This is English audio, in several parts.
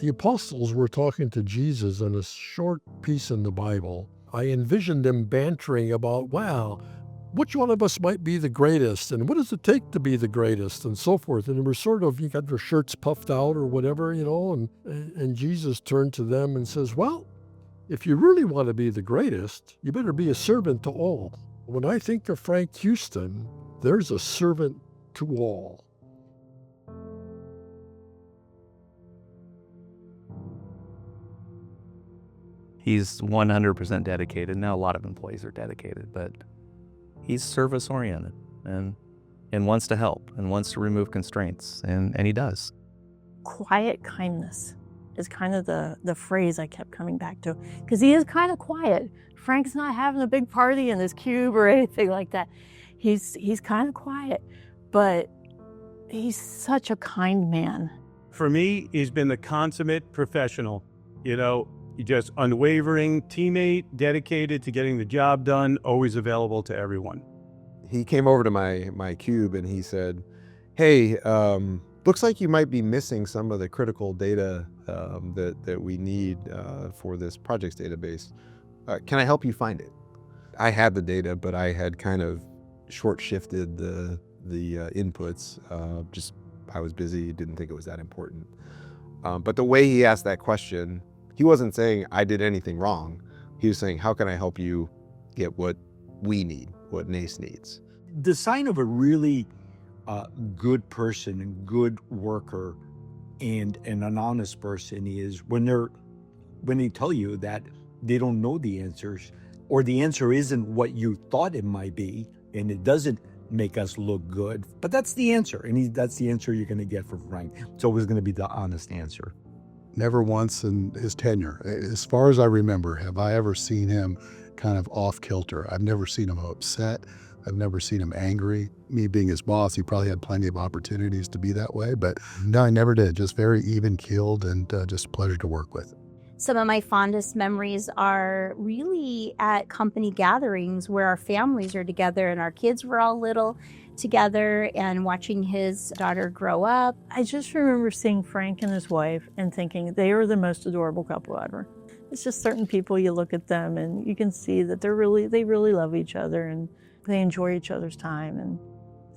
the apostles were talking to Jesus in a short piece in the Bible, I envisioned them bantering about, wow, which one of us might be the greatest, and what does it take to be the greatest, and so forth. And they were sort of, you got their shirts puffed out or whatever, and Jesus turned to them and says, well, if you really want to be the greatest, you better be a servant to all. When I think of Frank Huston, there's a servant to all. He's 100% dedicated. Now, a lot of employees are dedicated, but he's service-oriented and wants to help and wants to remove constraints, and he does. Quiet kindness is kind of the phrase I kept coming back to, because he is kind of quiet. Frank's not having a big party in his cube or anything like that. He's kind of quiet, but he's such a kind man. For me, he's been the consummate professional. Just unwavering teammate, dedicated to getting the job done, always available to everyone. He came over to my cube and he said, hey, looks like you might be missing some of the critical data that we need for this projects database. Can I help you find it? I had the data, but I had kind of short-shifted the inputs. I was busy, didn't think it was that important. But the way he asked that question, he wasn't saying I did anything wrong. He was saying, how can I help you get what we need, what NAES needs? The sign of a really good person and good worker and an honest person is when they tell you that they don't know the answers, or the answer isn't what you thought it might be, and it doesn't make us look good, but that's the answer, and that's the answer you're going to get from Frank. It's always going to be the honest answer. Never once in his tenure, as far as I remember, have I ever seen him kind of off kilter. I've never seen him upset. I've never seen him angry. Me being his boss, he probably had plenty of opportunities to be that way, but no, I never did. Just very even-keeled and just a pleasure to work with. Some of my fondest memories are really at company gatherings where our families are together and our kids were all little together and watching his daughter grow up. I just remember seeing Frank and his wife and thinking they are the most adorable couple ever. It's just certain people, you look at them and you can see that they really love each other and they enjoy each other's time, and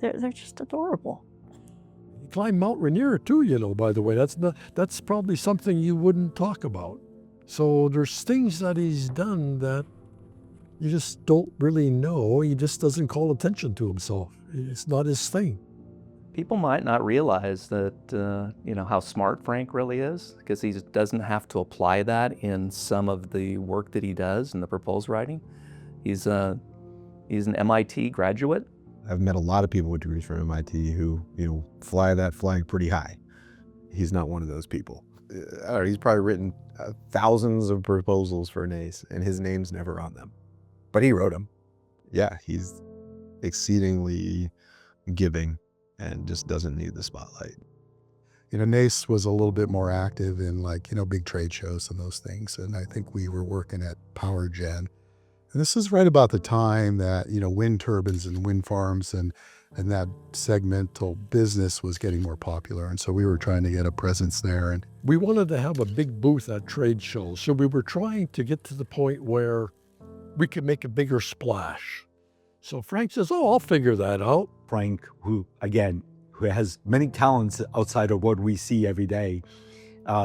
they're just adorable. He climbed Mount Rainier too, by the way. That's probably something you wouldn't talk about. So there's things that he's done that you just don't really know. He just doesn't call attention to himself. It's not his thing. People might not realize that, how smart Frank really is, because he doesn't have to apply that in some of the work that he does in the proposal writing. He's an MIT graduate. I've met a lot of people with degrees from MIT who, fly that flag pretty high. He's not one of those people. He's probably written thousands of proposals for NAES, and his name's never on them. But he wrote them. Yeah, he's exceedingly giving and just doesn't need the spotlight. NAES was a little bit more active in big trade shows and those things. And I think we were working at Power Gen. And this is right about the time that, wind turbines and wind farms and that segmental business was getting more popular. And so we were trying to get a presence there. And we wanted to have a big booth at trade shows. So we were trying to get to the point where we could make a bigger splash. So Frank says, I'll figure that out. Frank, who has many talents outside of what we see every day,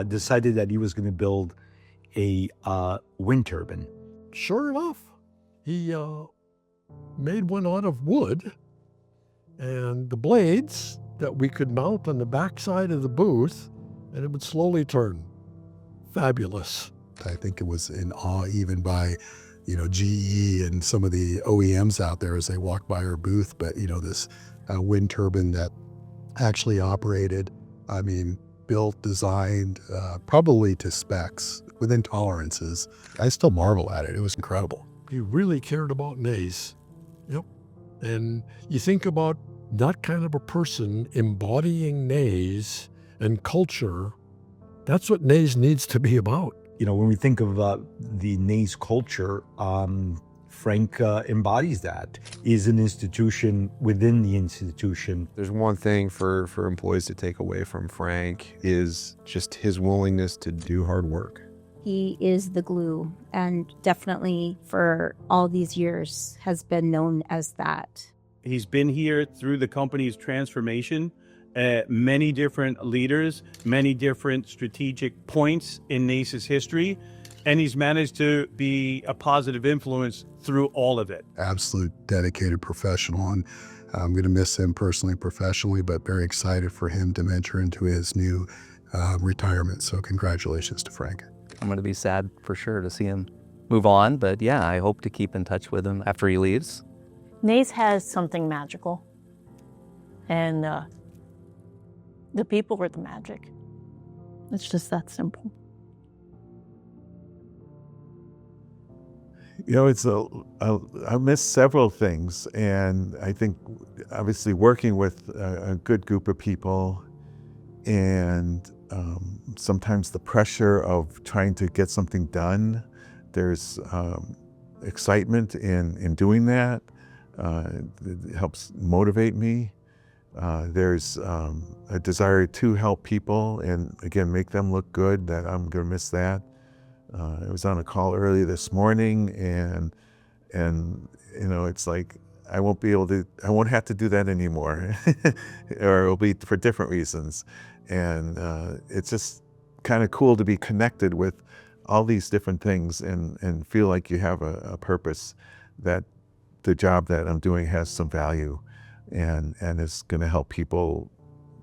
decided that he was going to build a wind turbine. Sure enough, he made one out of wood, and the blades that we could mount on the backside of the booth, and it would slowly turn. Fabulous. I think it was in awe even by GE and some of the OEMs out there as they walked by our booth. But, this wind turbine that actually operated, built, designed, probably to specs, within tolerances. I still marvel at it. It was incredible. He really cared about NAES. Yep. And you think about that kind of a person embodying NAES and culture, that's what NAES needs to be about. When we think of the NAES culture, Frank embodies that. He's an institution within the institution. There's one thing for employees to take away from Frank is just his willingness to do hard work. He is the glue, and definitely for all these years has been known as that. He's been here through the company's transformation, many different leaders, many different strategic points in NAES's history, and he's managed to be a positive influence through all of it. Absolute dedicated professional, and I'm going to miss him personally and professionally, but very excited for him to enter into his new retirement. So congratulations to Frank. I'm going to be sad for sure to see him move on, but yeah, I hope to keep in touch with him after he leaves. NAES has something magical, and the people are the magic. It's just that simple. You know, I miss several things, and I think obviously working with a good group of people, and sometimes the pressure of trying to get something done. There's excitement in doing that. It helps motivate me. There's a desire to help people and again make them look good. That I'm gonna miss that. I was on a call early this morning, and you know, it's like I won't have to do that anymore, or it'll be for different reasons. And it's just kind of cool to be connected with all these different things and feel like you have a purpose, that the job that I'm doing has some value and is going to help people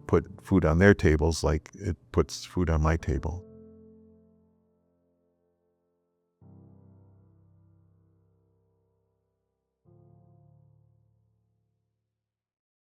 put food on their tables like it puts food on my table.